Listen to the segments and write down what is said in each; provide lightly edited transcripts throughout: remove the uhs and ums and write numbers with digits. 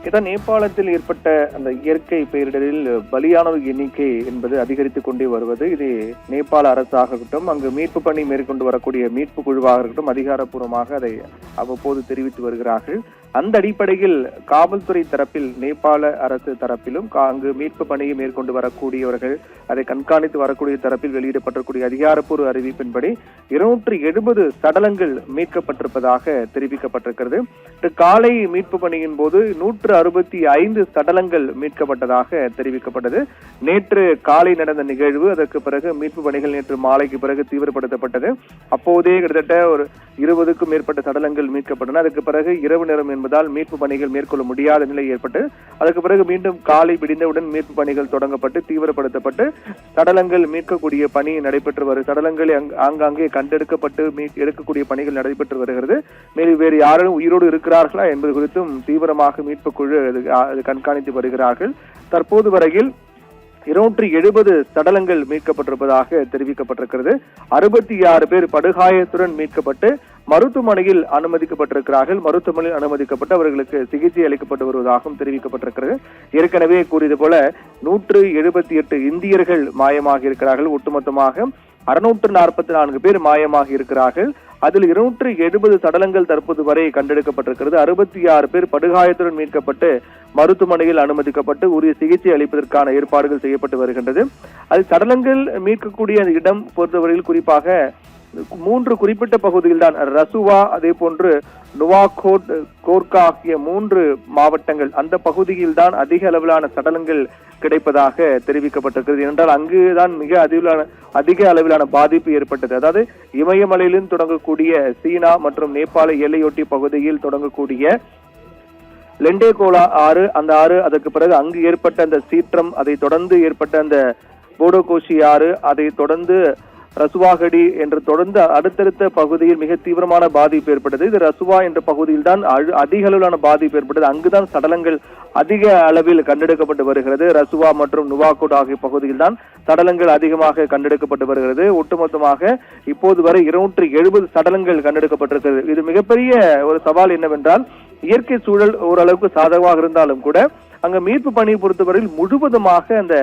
இதான் நேபாளத்தில் ஏற்பட்ட அந்த இயற்கை பேரிடரில் பலியானோர் எண்ணிக்கை என்பது அதிகரித்துக் கொண்டே வருவது. இது நேபாள அரசாக இருக்கட்டும், அங்கு மீட்பு பணி மேற்கொண்டு வரக்கூடிய மீட்பு குழுவாக இருக்கட்டும், அதிகாரப்பூர்வமாக அதை அவ்வப்போது தெரிவித்து வருகிறார்கள். அந்த அடிப்படையில் காவல்துறை தரப்பில், நேபாள அரசு தரப்பிலும், அங்கு மீட்பு பணியை மேற்கொண்டு வரக்கூடியவர்கள், அதை கண்காணித்து வரக்கூடிய தரப்பில் வெளியிடப்பட்டிருக்கூடிய அதிகாரப்பூர்வ அறிவிப்பின்படி 270 சடலங்கள் மீட்கப்பட்டிருப்பதாக தெரிவிக்கப்பட்டிருக்கிறது. காலை மீட்பு பணியின் போது 165 சடலங்கள் மீட்கப்பட்டதாக தெரிவிக்கப்பட்டது. நேற்று காலை நடந்த நிகழ்வு, அதற்கு பிறகு மீட்பு பணிகள் நேற்று மாலைக்கு பிறகு தீவிரப்படுத்தப்பட்டது. அப்போதே கிட்டத்தட்ட ஒரு 20க்கும் மேற்பட்ட சடலங்கள் மீட்கப்பட்டன. அதுக்கு பிறகு இரவு நேரம் என்பதால் மீட்பு பணிகள் மேற்கொள்ள முடியாத நிலை ஏற்பட்டு, அதுக்கு பிறகு மீண்டும் காலை விடிந்தவுடன் மீட்பு பணிகள் தொடங்கப்பட்டு தீவிரப்படுத்தப்பட்டு சடலங்கள் மீட்கக்கூடிய பணி நடைபெற்று வருகிறது. சடலங்களை ஆங்காங்கே கண்டெடுக்கப்பட்டு எடுக்கக்கூடிய பணிகள் நடைபெற்று வருகிறது. மேலும் வேறு யாரும் உயிரோடு இருக்கிறார்களா என்பது குறித்தும் தீவிரமாக மீட்பு குழு கண்காணித்து வருகிறார்கள். தற்போது வரையில் 270 சடலங்கள் மீட்கப்பட்டிருப்பதாக தெரிவிக்கப்பட்டிருக்கிறது. 66 பேர் படுகாயத்துடன் மீட்கப்பட்டு மருத்துவமனையில் அனுமதிக்கப்பட்டிருக்கிறார்கள். மருத்துவமனையில் அனுமதிக்கப்பட்டு அவர்களுக்கு சிகிச்சை அளிக்கப்பட்டு வருவதாகவும் தெரிவிக்கப்பட்டிருக்கிறது. ஏற்கனவே கூறியது போல 178 இந்தியர்கள் மாயமாக இருக்கிறார்கள். ஒட்டுமொத்தமாக 644 பேர் மாயமாக இருக்கிறார்கள். அதில் 270 சடலங்கள் தற்போது வரை கண்டெடுக்கப்பட்டிருக்கிறது. 66 பேர் படுகாயத்துடன் மீட்கப்பட்டு மருத்துவமனையில் அனுமதிக்கப்பட்டு உரிய சிகிச்சை அளிப்பதற்கான ஏற்பாடுகள் செய்யப்பட்டு வருகின்றது. அது சடலங்கள் மீட்கக்கூடிய இடம் பொறுத்தவரையில் குறிப்பாக 3 குறிப்பிட்ட பகுதியில் தான், ரசுவா, அதே போன்று நுவாகோட், கோர்கா ஆகிய 3 மாவட்டங்கள், அந்த பகுதியில் தான் அதிக அளவிலான சடலங்கள் கிடைப்பதாக தெரிவிக்கப்பட்டிருக்கிறது. என்றால் அங்குதான் அதிக அளவிலான பாதிப்பு ஏற்பட்டது. அதாவது இமயமலையிலும் தொடங்கக்கூடிய சீனா மற்றும் நேபாள எல்லையொட்டி பகுதியில் தொடங்கக்கூடிய லெண்டேகோலா ஆறு, அந்த ஆறு, அதற்கு பிறகு அங்கு ஏற்பட்ட அந்த சீற்றம், அதை தொடர்ந்து ஏற்பட்ட அந்த போடோகோஷி ஆறு, அதை தொடர்ந்து ரசுவாகடி என்று தொடர்ந்து அடுத்தடுத்த பகுதியில் மிக தீவிரமான பாதிப்பு ஏற்பட்டது. இது ரசுவா என்ற பகுதியில் தான் அதிக அளவிலான பாதிப்பு ஏற்பட்டது. அங்குதான் சடலங்கள் அதிக அளவில் கண்டெடுக்கப்பட்டு வருகிறது. ரசுவா மற்றும் நுவாகோட் ஆகிய பகுதியில் தான் சடலங்கள் அதிகமாக கண்டெடுக்கப்பட்டு வருகிறது. ஒட்டுமொத்தமாக இப்போது வரை 270 சடலங்கள் கண்டெடுக்கப்பட்டிருக்கிறது. இது மிகப்பெரிய ஒரு சவால் என்னவென்றால், இயற்கை சூழல் ஓரளவுக்கு சாதகமாக இருந்தாலும் கூட அங்க மீட்பு பணியை பொறுத்தவரையில் முழுவதுமாக அந்த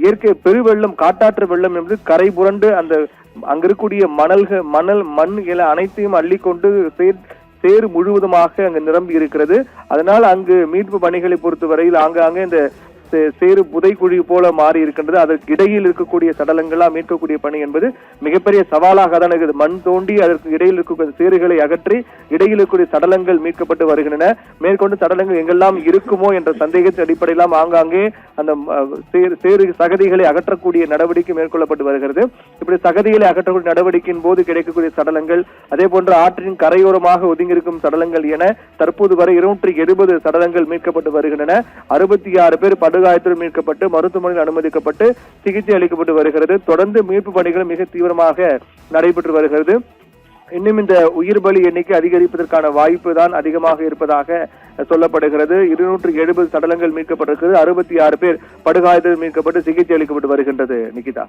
இயற்கை பெருவெள்ளம், காட்டாற்று வெள்ளம் என்பது கரை புரண்டு அந்த அங்க இருக்கக்கூடிய மணல், மண் அனைத்தையும் அள்ளிக்கொண்டு சேறு முழுவதுமாக அங்கு நிரம்பி இருக்கிறது. அதனால் அங்கு மீட்பு பணிகளை பொறுத்தவரையில் ஆங்காங்கே இந்த சேறு புதைக்குழி போல மாறி இருக்கின்றது. அதற்கு இடையில் இருக்கக்கூடிய சடலங்களா மீட்கக்கூடிய பணி என்பது மிகப்பெரிய சவாலாக தான் இருக்குது. மண் தோண்டி அதற்கு இடையில் இருக்கக்கூடிய சேறுகளை அகற்றி இடையில் இருக்கக்கூடிய சடலங்கள் மீட்கப்பட்டு வருகின்றன. மேற்கொண்டு சடலங்கள் எங்கெல்லாம் இருக்குமோ என்ற சந்தேகத்தின் அடிப்படையிலாம் ஆங்காங்கே அந்த சேறு சகதிகளை அகற்றக்கூடிய நடவடிக்கை மேற்கொள்ளப்பட்டு வருகிறது. இப்படி சகதிகளை அகற்றக்கூடிய நடவடிக்கையின் போது கிடைக்கக்கூடிய சடலங்கள், அதே போன்று ஆற்றின் கரையோரமாக ஒதுங்கியிருக்கும் சடலங்கள் என தற்போது வரை 270 சடலங்கள் மீட்கப்பட்டு வருகின்றன. 66 பேர் படுகாயத்துடன் மீட்கப்பட்டு மருத்துவமனையில் அனுமதிக்கப்பட்டு சிகிச்சை அளிக்கப்பட்டு வருகிறது. தொடர்ந்து மீட்பு பணிகள் மிக தீவிரமாக நடைபெற்று வருகிறது. இன்னும் இந்த உயிர் பலி எண்ணிக்கை அதிகரிப்பதற்கான வாய்ப்பு தான் அதிகமாக இருப்பதாக சொல்லப்படுகிறது. 270 சடலங்கள் மீட்கப்பட்டிருக்கிறது. 66 பேர் படுகாயத்துடன் மீட்கப்பட்டு சிகிச்சை அளிக்கப்பட்டு வருகின்றது. நிகிதா.